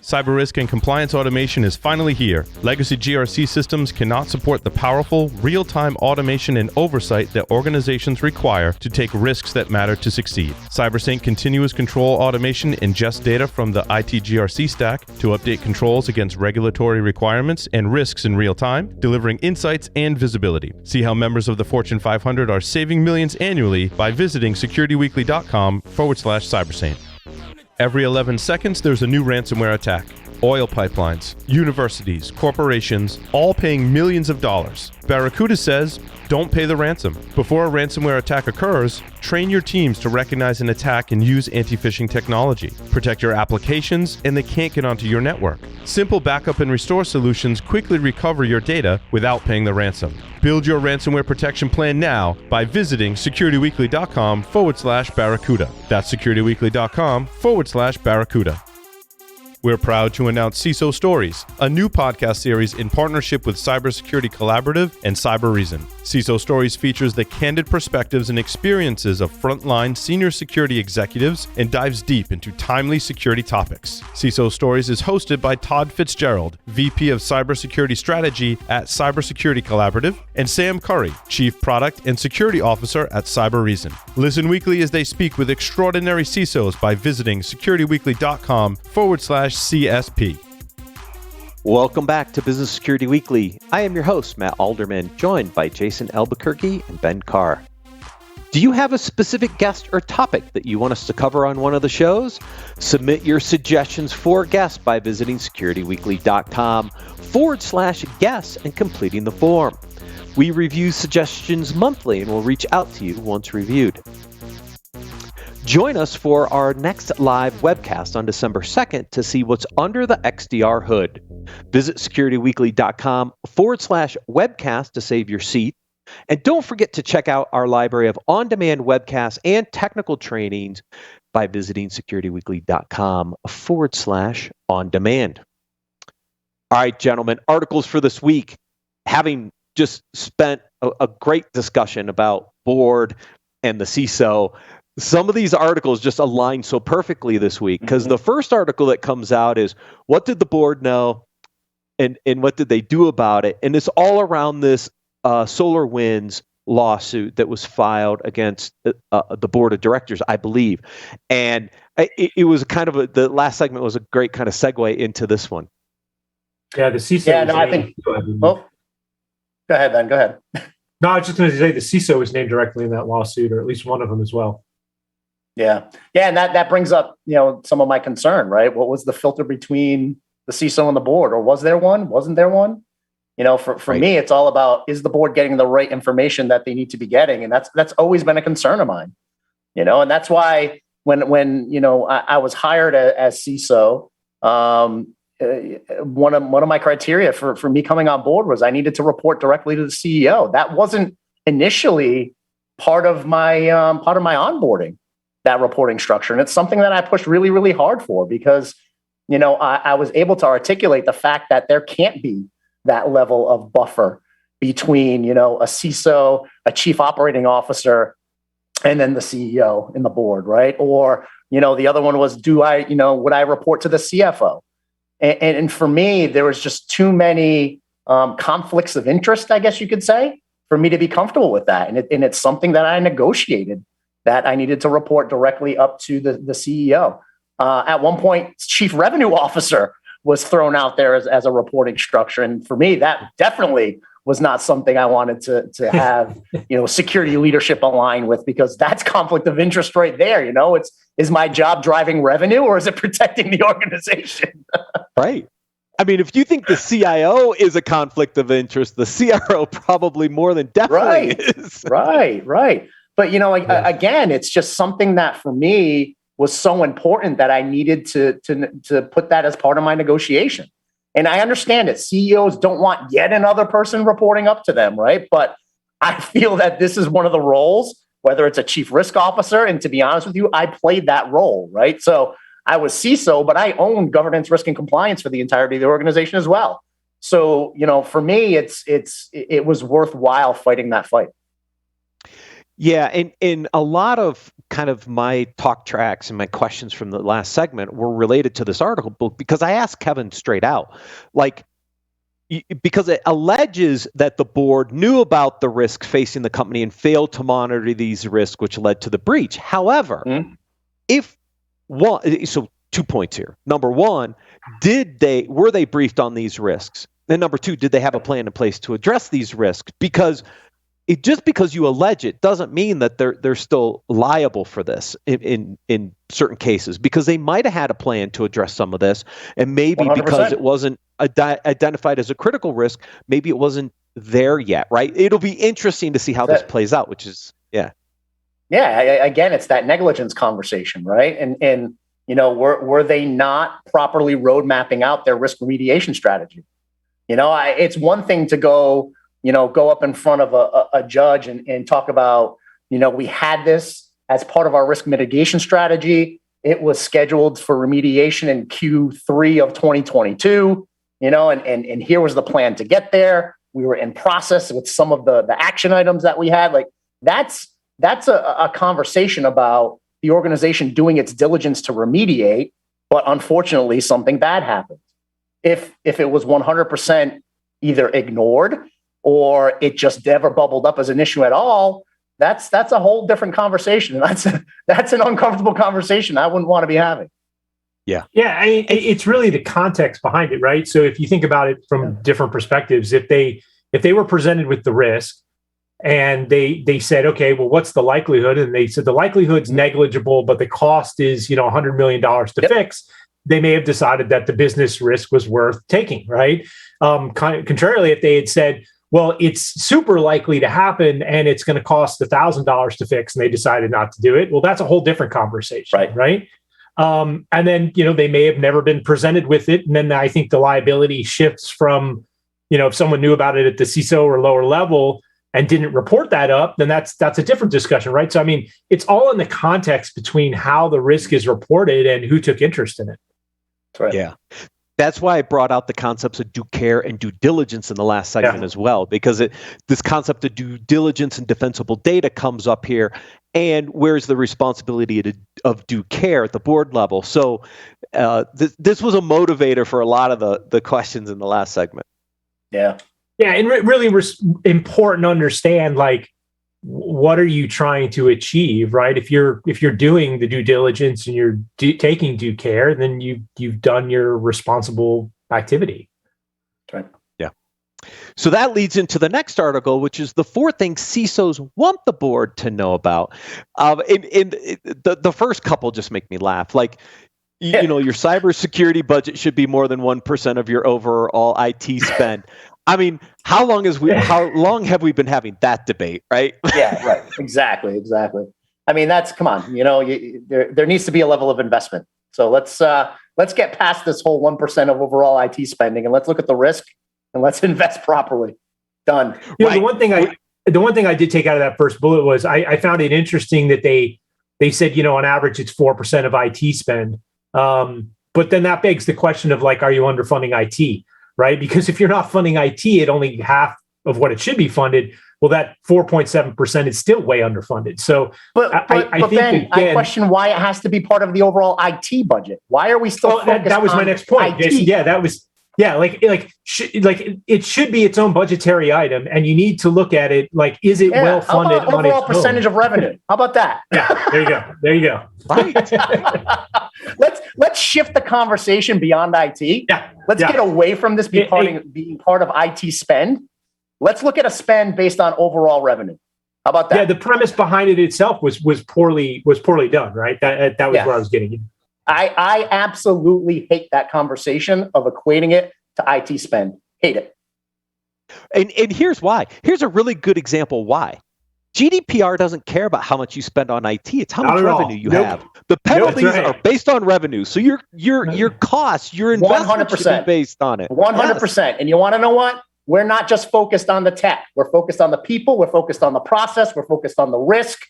Cyber risk and compliance automation is finally here. Legacy GRC systems cannot support the powerful, real-time automation and oversight that organizations require to take risks that matter to succeed. CyberSync continuous control automation ingests data from the IT GRC stack to update controls against regulatory requirements and risks in real time, delivering insights and visibility. See how members of the Fortune 500 are saving millions annually by visiting securityweekly.com/cybersync. Every 11 seconds, there's a new ransomware attack. Oil pipelines, universities, corporations, all paying millions of dollars. Barracuda says, don't pay the ransom. Before a ransomware attack occurs, train your teams to recognize an attack and use anti-phishing technology. Protect your applications, and they can't get onto your network. Simple backup and restore solutions quickly recover your data without paying the ransom. Build your ransomware protection plan now by visiting securityweekly.com/Barracuda. That's securityweekly.com/Barracuda. We're proud to announce CISO Stories, a new podcast series in partnership with Cybersecurity Collaborative and Cyber Reason. CISO Stories features the candid perspectives and experiences of frontline senior security executives and dives deep into timely security topics. CISO Stories is hosted by Todd Fitzgerald, VP of Cybersecurity Strategy at Cybersecurity Collaborative, and Sam Curry, Chief Product and Security Officer at Cyber Reason. Listen weekly as they speak with extraordinary CISOs by visiting securityweekly.com/CSP. Welcome back to Business Security Weekly. I am your host, Matt Alderman, joined by Jason Albuquerque and Ben Carr. Do you have a specific guest or topic that you want us to cover on one of the shows? Submit your suggestions for guests by visiting securityweekly.com/guests and completing the form. We review suggestions monthly and will reach out to you once reviewed. Join us for our next live webcast on December 2nd to see what's under the XDR hood. Visit securityweekly.com/webcast to save your seat. And don't forget to check out our library of on-demand webcasts and technical trainings by visiting securityweekly.com/on-demand. All right, gentlemen, articles for this week. Having just spent a great discussion about board and the CISO, some of these articles just align so perfectly this week, because the first article that comes out is, what did the board know and what did they do about it? And it's all around this SolarWinds lawsuit that was filed against the board of directors, I believe. And it was kind of the last segment was a great kind of segue into this one. Yeah, the CISO. Yeah, no, I think. Well, go ahead, Ben. Go ahead. No, I was just going to say the CISO was named directly in that lawsuit, or at least one of them as well. Yeah, and that brings up some of my concern, right? What was the filter between the CISO and the board, or was there one? Wasn't there one? For right. Me, it's all about, is the board getting the right information that they need to be getting, and that's always been a concern of mine. And that's why when I was hired as CISO, one of my criteria for me coming on board was I needed to report directly to the CEO. That wasn't initially part of my onboarding, that reporting structure. And it's something that I pushed really, really hard for, because, I was able to articulate the fact that there can't be that level of buffer between, a CISO, a chief operating officer, and then the CEO and the board, right? Or, the other one was, would I report to the CFO? And for me, there was just too many conflicts of interest, I guess you could say, for me to be comfortable with that. And it's something that I negotiated, that I needed to report directly up to the CEO. At one point, chief revenue officer was thrown out there as a reporting structure. And for me, that definitely was not something I wanted to have, security leadership align with, because that's conflict of interest right there. Is my job driving revenue, or is it protecting the organization? Right. I mean, if you think the CIO is a conflict of interest, the CRO probably more than definitely is. Right. But, again, it's just something that for me was so important that I needed to put that as part of my negotiation. And I understand it. CEOs don't want yet another person reporting up to them, right? But I feel that this is one of the roles, whether it's a chief risk officer, and to be honest with you, I played that role, right? So I was CISO, but I owned governance, risk, and compliance for the entirety of the organization as well. So, for me, it was worthwhile fighting that fight. Yeah, and in a lot of kind of my talk tracks and my questions from the last segment were related to this article book because I asked Kevin straight out, like, because it alleges that the board knew about the risk facing the company and failed to monitor these risks, which led to the breach. However, so 2 points here. Number one, were they briefed on these risks? And number two, did they have a plan in place to address these risks? Because just because you allege it doesn't mean that they're still liable for this in certain cases, because they might have had a plan to address some of this, and maybe 100%. because it wasn't identified as a critical risk, maybe it wasn't there yet, right? It'll be interesting to see how this plays out, which is again, it's that negligence conversation, right? And were they not properly road mapping out their risk remediation strategy? It's one thing to go up in front of a judge and talk about, we had this as part of our risk mitigation strategy. It was scheduled for remediation in Q3 of 2022, and here was the plan to get there. We were in process with some of the action items that we had. Like that's a conversation about the organization doing its diligence to remediate, but unfortunately something bad happened. If it was 100% either ignored or it just never bubbled up as an issue at all, that's a whole different conversation. And that's an uncomfortable conversation I wouldn't want to be having. Yeah, I mean, it's really the context behind it, right? So if you think about it from different perspectives, if they were presented with the risk and they said, okay, well, what's the likelihood? And they said the likelihood's negligible, but the cost is $100 million to fix. They may have decided that the business risk was worth taking, right? Contrarily, if they had said, well, it's super likely to happen and it's going to cost $1,000 to fix, and they decided not to do it, well, that's a whole different conversation, right? And then, they may have never been presented with it. And then I think the liability shifts from, if someone knew about it at the CISO or lower level and didn't report that up, then that's a different discussion, right? So, I mean, it's all in the context between how the risk is reported and who took interest in it. That's right. Yeah. That's why I brought out the concepts of due care and due diligence in the last segment as well, because this concept of due diligence and defensible data comes up here. And where's the responsibility of due care at the board level? So this was a motivator for a lot of the questions in the last segment. Yeah. Yeah, and really important to understand, like, what are you trying to achieve, right? If you're doing the due diligence and you're taking due care, then you've done your responsible activity. Right. Yeah. So that leads into the next article, which is the 4 things CISOs want the board to know about. The first couple just make me laugh. Like, your cybersecurity budget should be more than 1% of your overall IT spend. I mean, how long have we been having that debate, right? Yeah, right. Exactly. I mean, come on. There needs to be a level of investment. So let's get past this whole 1% of overall IT spending, and let's look at the risk and let's invest properly. Done. Right. The one thing I did take out of that first bullet was I found it interesting that they said, on average it's 4% of IT spend. But then that begs the question of, like, are you underfunding IT? Right? Because if you're not funding IT at only half of what it should be funded, well, that 4.7% is still way underfunded. So, I question why it has to be part of the overall IT budget. Why are we still focused that was on my next point. IT? Yeah, that was it should be its own budgetary item, and you need to look at it like, is it well funded on its overall percentage of revenue? How about that? Yeah, there you go. Right. Let's shift the conversation beyond IT. Yeah. Let's get away from this being part of IT spend. Let's look at a spend based on overall revenue. How about that? Yeah, the premise behind it itself was poorly done, right? That was where I was getting. I absolutely hate that conversation of equating it to IT spend. Hate it. And here's why. Here's a really good example why. GDPR doesn't care about how much you spend on IT. It's how much revenue you have. The penalties are based on revenue. So your costs, your investment 100%. should be based on it. 100%. Yes. And you want to know what? We're not just focused on the tech. We're focused on the people. We're focused on the process. We're focused on the risk,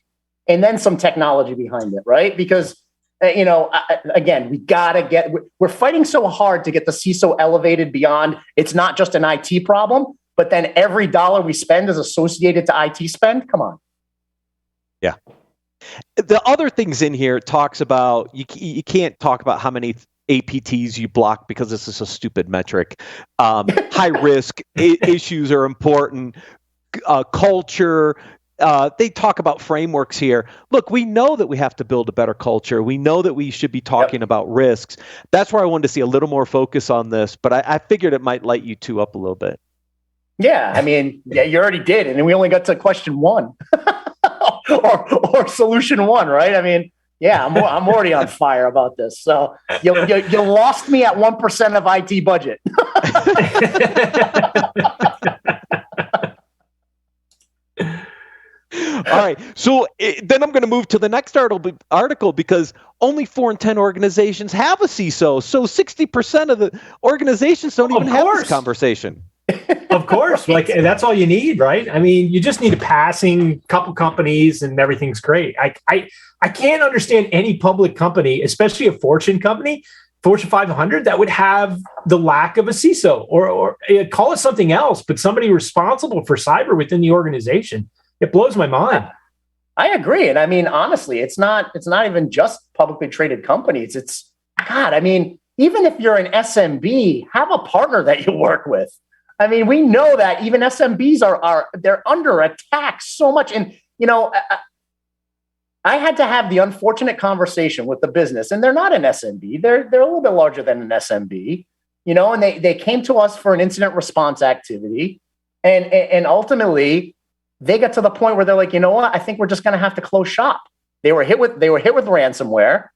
and then some technology behind it, right? Because, again, we're fighting so hard to get the CISO elevated beyond, it's not just an IT problem, but then every dollar we spend is associated to IT spend. Come on. Yeah. The other things in here talks about you can't talk about how many APTs you block because this is a stupid metric. High risk issues are important. Culture. They talk about frameworks here. Look, we know that we have to build a better culture. We know that we should be talking about risks. That's where I wanted to see a little more focus on this, but I figured it might light you two up a little bit. Yeah, I mean, yeah, you already did, and we only got to question one or solution one, right? I mean, yeah, I'm already on fire about this. So you lost me at 1% of IT budget. All right, so then I'm going to move to the next article because only 4 in 10 organizations have a CISO, so 60% of the organizations don't even have this conversation. Of course, like that's all you need, right? I mean, you just need a passing couple companies and everything's great. I can't understand any public company, especially a Fortune company, Fortune 500, that would have the lack of a CISO or call it something else, but somebody responsible for cyber within the organization. It blows my mind. I agree, and I mean, honestly, it's not even just publicly traded companies. It's God. I mean, even if you're an SMB, have a partner that you work with. I mean, we know that even SMBs they're under attack so much. And, you know, I had to have the unfortunate conversation with the business, and they're not an SMB. They're a little bit larger than an SMB, you know, and they came to us for an incident response activity. And ultimately they got to the point where they're like, you know what, I think we're just going to have to close shop. They were hit with ransomware.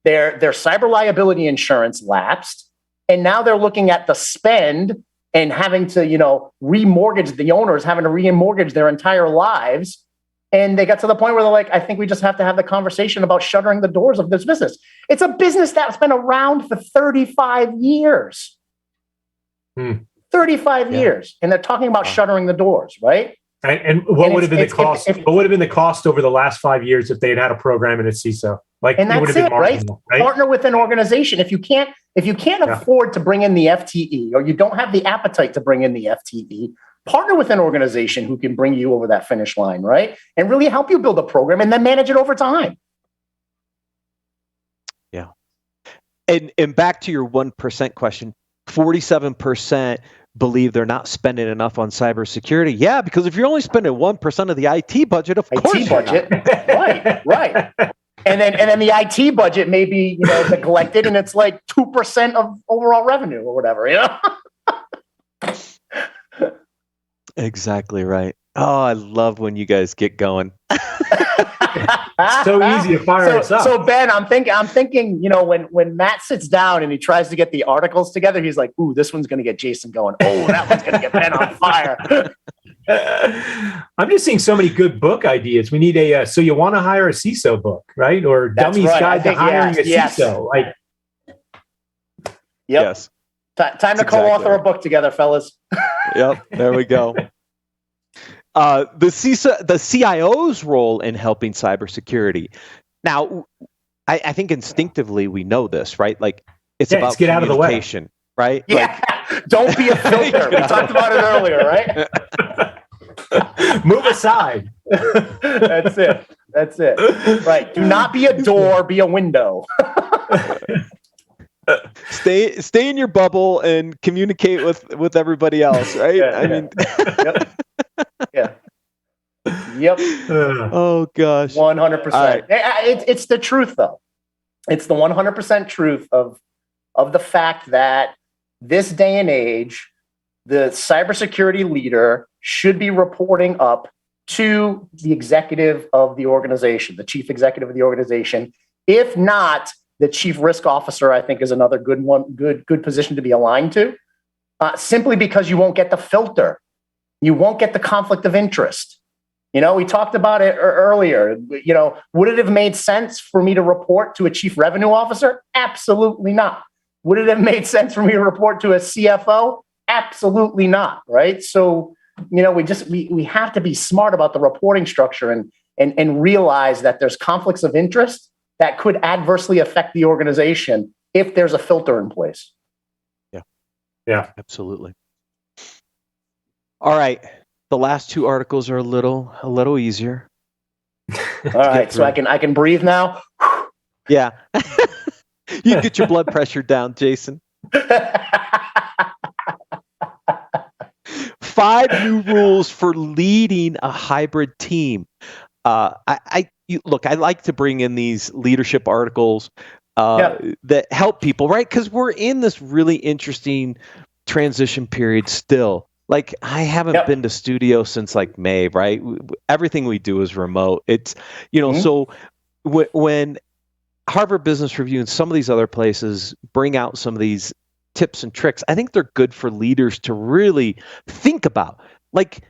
Their cyber liability insurance lapsed. And now they're looking at the spend and having to, you know, remortgage, the owners having to remortgage their entire lives. And they got to the point where they're like, I think we just have to have the conversation about shuttering the doors of this business. It's a business that's been around for 35 years. 35 years. And they're talking about shuttering the doors, right? And what would have been the cost? What would have been the cost over the last 5 years if they had a program in a CISO? Like, and that's it, right? Partner with an organization. If you can't afford to bring in the FTE, or you don't have the appetite to bring in the FTE, partner with an organization who can bring you over that finish line, right? And really help you build a program and then manage it over time. Yeah. And back to your 1% question, 47% believe they're not spending enough on cybersecurity. Yeah, because if you're only spending 1% of the IT budget, of course IT budget, right. And then the IT budget may be, you know, neglected, and it's like 2% of overall revenue or whatever, you know? Exactly right. Oh, I love when you guys get going. So easy to fire us up. So Ben, I'm thinking, you know, when Matt sits down and he tries to get the articles together, he's like, "Ooh, this one's going to get Jason going. Oh, that one's going to get Ben on fire." I'm just seeing so many good book ideas. We need a so you want to hire a CISO book, right? Or Dummy's Guide to Hiring a CISO. Like, yes. Time to co-author a book together, fellas. Yep, there we go. The CIO's role in helping cybersecurity. Now, I think instinctively we know this, right? Like it's about get out of the way, right? Yeah, like, don't be a filter. We talked about it earlier, right? Move aside. That's it. Right. Do not be a door. Be a window. Stay in your bubble and communicate with everybody else, right? Yep. Oh gosh. 100%. Right. It's the truth, though. It's the 100% truth of the fact that this day and age, the cybersecurity leader should be reporting up to the executive of the organization, the chief executive of the organization. If not, the chief risk officer, I think, is another good position to be aligned to, simply because you won't get the filter. You won't get the conflict of interest. You know, we talked about it earlier. You know, would it have made sense for me to report to a chief revenue officer? Absolutely not. Would it have made sense for me to report to a CFO? Absolutely not. Right. So, you know, we have to be smart about the reporting structure and realize that there's conflicts of interest that could adversely affect the organization if there's a filter in place. Yeah, absolutely. All right. The last two articles are a little easier. All right, so I can breathe now. Yeah. You get your blood pressure down, Jason. 5 new rules for leading a hybrid team. Look, I like to bring in these leadership articles that help people, right? Because we're in this really interesting transition period still. Like, I haven't been to studio since like May, right? Everything we do is remote. It's, so when Harvard Business Review and some of these other places bring out some of these tips and tricks, I think they're good for leaders to really think about. Like,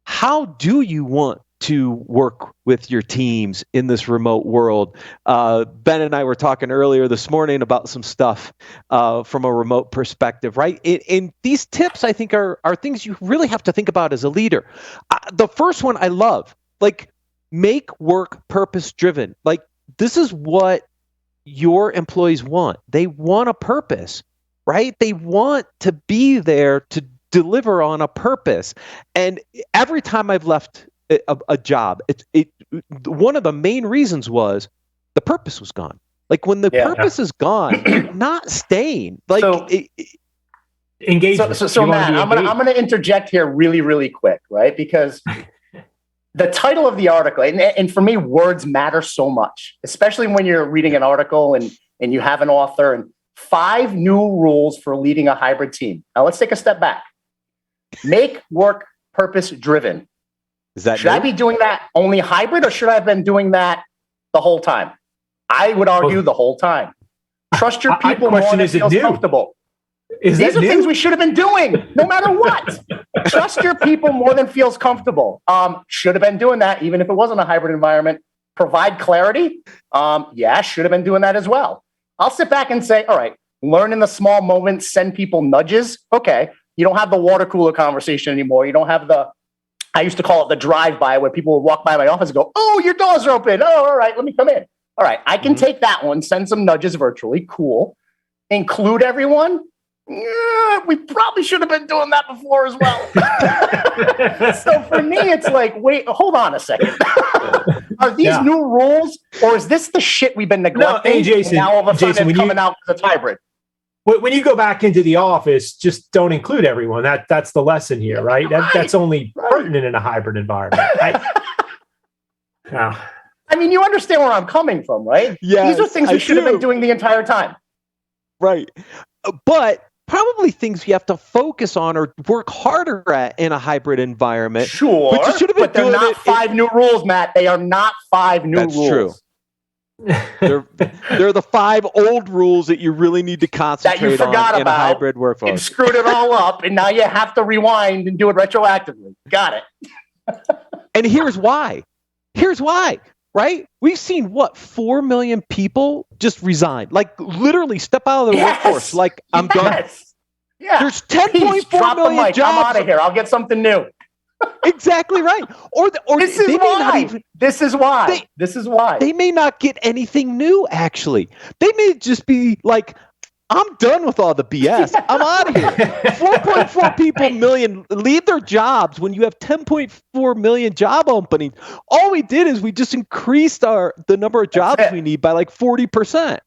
how do you want to work with your teams in this remote world? Ben and I were talking earlier this morning about some stuff from a remote perspective, right? And these tips, I think, are things you really have to think about as a leader. The first one I love, like, make work purpose-driven. Like, this is what your employees want. They want a purpose, right? They want to be there to deliver on a purpose. And every time I've left a job, one of the main reasons was the purpose was gone. Like, when the purpose is gone, you're not staying. Like, engagement. So Matt, I'm gonna interject here really, really quick, right? Because the title of the article, and for me, words matter so much, especially when you're reading an article and you have an author, and 5 new rules for leading a hybrid team. Now let's take a step back. Make work purpose driven. Should I be doing that only hybrid, or should I have been doing that the whole time? I would argue the whole time. Trust your people more than feels comfortable. These are things we should have been doing, no matter what. Trust your people more than feels comfortable. Should have been doing that, even if it wasn't a hybrid environment. Provide clarity. Should have been doing that as well. I'll sit back and say, all right, learn in the small moments, send people nudges. Okay, you don't have the water cooler conversation anymore. You don't have I used to call it the drive-by, where people would walk by my office and go, oh, your doors are open. Oh, all right, let me come in. All right, I can take that one, send some nudges virtually. Cool. Include everyone. Yeah, we probably should have been doing that before as well. So for me, it's like, wait, hold on a second. Are these new rules, or is this the shit we've been neglecting? No, hey, Jason, now all of a sudden it's coming out because it's hybrid. When you go back into the office, just don't include everyone. That's the lesson here, right? That's only pertinent in a hybrid environment. I mean, you understand where I'm coming from, right? Yes, these are things we should have been doing the entire time. Right. But probably things you have to focus on or work harder at in a hybrid environment. Sure, but you should have been they're not 5 new rules, Matt. They are not 5 new rules. That's true. They're the 5 old rules that you really need to concentrate on in a hybrid workforce. And screwed it all up, and now you have to rewind and do it retroactively. Got it. And here's why. Right? We've seen 4 million people just resign, like literally step out of the workforce. Like, I'm done. Yeah. There's 10.4 million jobs. I'm out of here. I'll get something new. Exactly right. Or this is why. This is why. They may not get anything new, actually. They may just be like, I'm done with all the BS. I'm out of here. 4.4 million leave their jobs when you have 10.4 million job openings. All we did is we just increased the number of jobs we need by like 40%.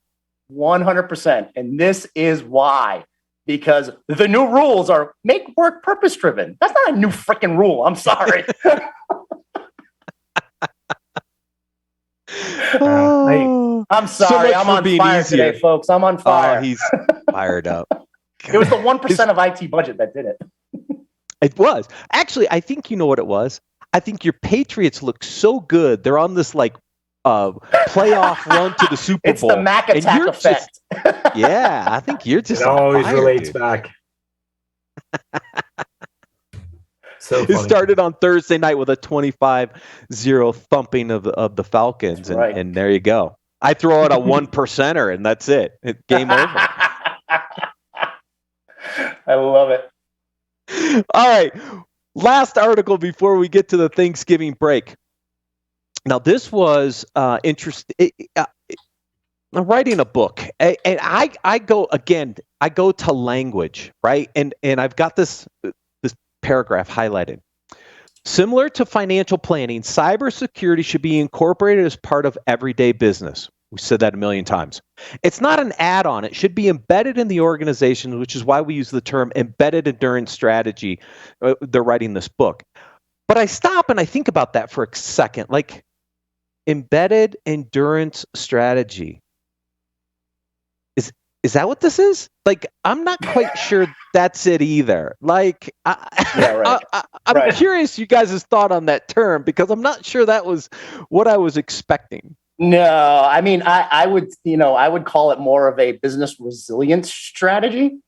100%. And this is why. Because the new rules are make work purpose driven. That's not a new freaking rule. I'm sorry. I'm sorry. So I'm on fire today, folks. I'm on fire. Oh, he's fired up. It was the 1% of IT budget that did it. It was. Actually, I think you know what it was. I think your Patriots look so good. They're on this like playoff run to the Super Bowl. It's the Mac attack effect. Yeah, I think you're just. It always fire, relates dude. back. So it started on Thursday night with a 25-0 thumping of the Falcons, and there you go. I throw out a 1%er, and that's it. Game over. I love it. All right, last article before we get to the Thanksgiving break. Now, this was interesting. I'm writing a book, and I go to language, right? And I've got this paragraph highlighted. Similar to financial planning, cybersecurity should be incorporated as part of everyday business. We said that a million times. It's not an add-on. It should be embedded in the organization, which is why we use the term embedded endurance strategy. They're writing this book. But I stop and I think about that for a second. Like, embedded endurance strategy. Is that what this is? Like, I'm not quite sure that's it either. Like, I'm curious you guys' thought on that term, because I'm not sure that was what I was expecting. No, I mean, I would call it more of a business resilience strategy.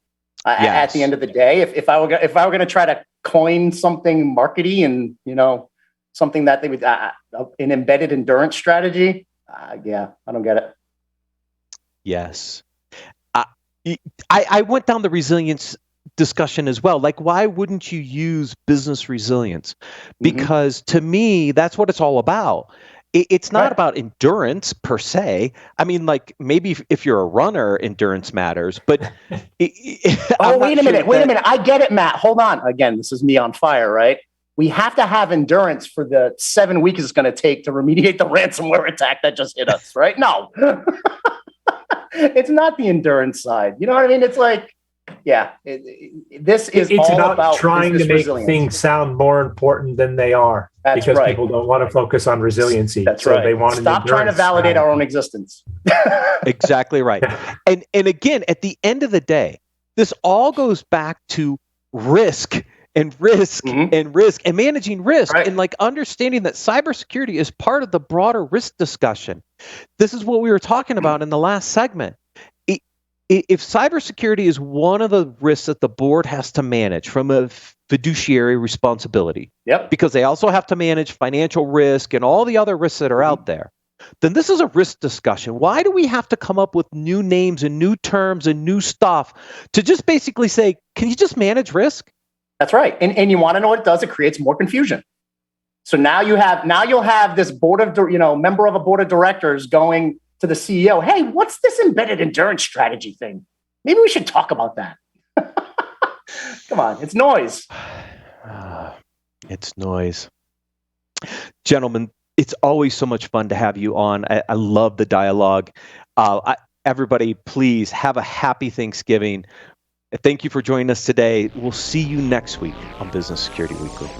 At the end of the day, if I were going to try to coin something markety and something that they would an embedded endurance strategy, I don't get it. Yes. I went down the resilience discussion as well. Like, why wouldn't you use business resilience? Because to me, that's what it's all about. It's not about endurance per se. I mean, like, maybe if you're a runner, endurance matters. But wait a minute. I get it, Matt. Hold on. Again, this is me on fire, right? We have to have endurance for the 7 weeks it's going to take to remediate the ransomware attack that just hit us, right? No. It's not the endurance side. You know what I mean? It's like, it's all about trying to make resilience. things sound more important than they are. That's because right. People don't want to focus on resiliency. That's right. They want Stop trying to validate our own existence. Exactly right. And again, at the end of the day, this all goes back to risk and managing risk, right. and like understanding that cybersecurity is part of the broader risk discussion. This is what we were talking about in the last segment. If cybersecurity is one of the risks that the board has to manage from a fiduciary responsibility, because they also have to manage financial risk and all the other risks that are out there, then this is a risk discussion. Why do we have to come up with new names and new terms and new stuff to just basically say, can you just manage risk? That's right. And you want to know what it does? It creates more confusion. So now you'll have this member of a board of directors going to the CEO, hey, what's this embedded endurance strategy thing? Maybe we should talk about that. Come on, it's noise. It's noise. Gentlemen, it's always so much fun to have you on. I love the dialogue. Everybody, please have a happy Thanksgiving. Thank you for joining us today. We'll see you next week on Business Security Weekly.